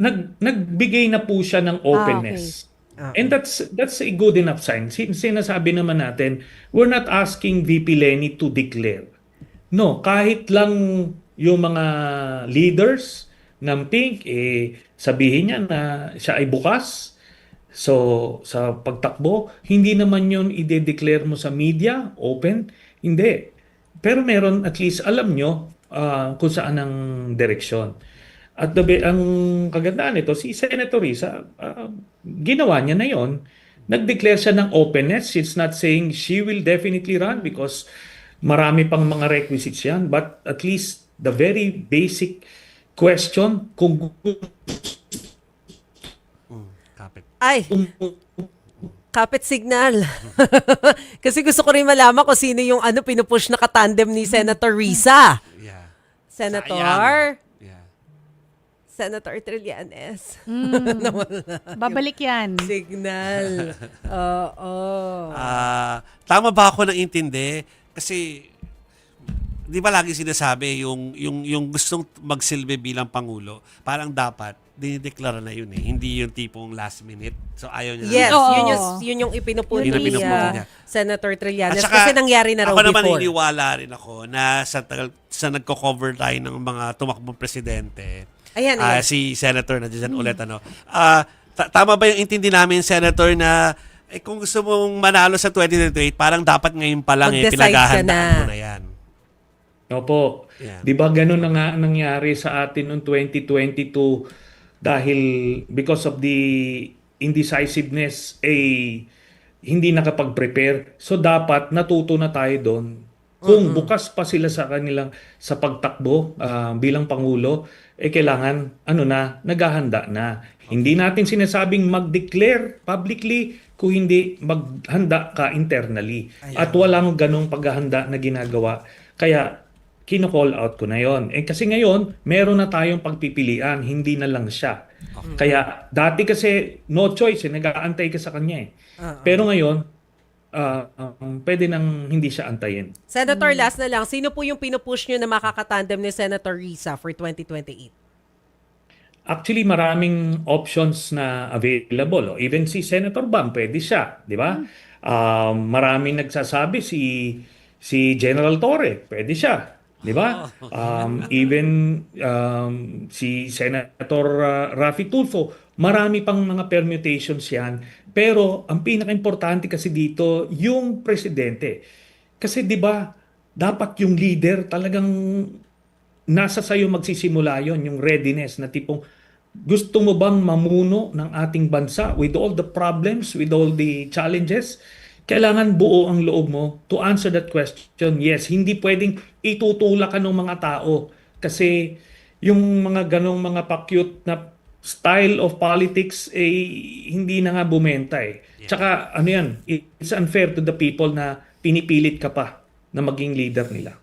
nagbigay na po siya ng Okay. openness. And that's a good enough sign. Sinasabi naman natin, we're not asking VP Lenny to declare. No, kahit lang yung mga leaders ng Pink, sabihin niya na siya ay bukas. So, sa pagtakbo, hindi naman yun i-declare mo sa media, open. Hindi. Pero meron, at least alam nyo kung saan ang direksyon. At ang kagandaan nito, si Senator Risa, ginawa niya na yon. Nag-declare siya ng openness. She's not saying she will definitely run because marami pang mga requisites yan. But at least the very basic question, kung Kapit. Ay, kapit signal. Kasi gusto ko rin malaman kung sino yung pinupush na katandem ni Senator Risa. Yeah. Senator? Yeah. Senator Trillanes. Babalik yan. Signal. Oo. Tama ba ako nang intindi? Kasi di ba lagi sinasabi yung gustong magsilbi bilang pangulo, parang dapat dinideklara na yun eh. Hindi yung tipong last minute. So ayaw niya. Yes, Oo. yun yung ipinupuno Yun ang ni pinupuno niya. Senator Trillanes. At saka, Kasi nangyari na raw ako naman before. naniniwala rin ako na sa nagko-cover tayo ng mga tumakbong presidente, Ayan. si Senator na dyan ulit, tama ba yung intindi namin, Senator, na kung gusto mong manalo sa 2028, parang dapat ngayon pa lang Mag-decide ka pinaghahandaan na. mo na yan. Opo. Yeah. Di ba ganun na nga nangyari sa atin noong 2022 dahil because of the indecisiveness hindi nakapag-prepare. So dapat natuto na tayo doon. Kung bukas pa sila sa pagtakbo bilang pangulo, kailangan naghahanda na. Hindi natin sinasabing mag-declare publicly kung hindi maghanda ka internally. At walang ganong paghahanda na ginagawa. Kaya kino-call out ko na yon. Kasi ngayon, meron na tayong pagpipilian, hindi na lang siya. Kaya dati kasi no choice, nag-aantay ka sa kanya Pero ngayon, pwede nang hindi siya antayin. Senator, last na lang. Sino po yung pinupush nyo na makakatandem ni Senator Risa for 2028? Actually, maraming options na available. Even si Senator Bam, pwede siya, di ba? Maraming nagsasabi si General Torre, pwede siya, di ba? Even si Senator Raffy Tulfo, marami pang mga permutations yan. Pero ang pinaka-importante kasi dito, yung presidente. Kasi di ba, dapat yung leader talagang nasa sayo magsisimula yon, yung readiness na tipong gusto mo bang mamuno ng ating bansa with all the problems, with all the challenges? Kailangan buo ang loob mo to answer that question. Yes, hindi pwedeng itutulak ka ng mga tao kasi yung mga ganong mga pa-cute na style of politics hindi na nga bumenta Tsaka it's unfair to the people na pinipilit ka pa na maging leader nila.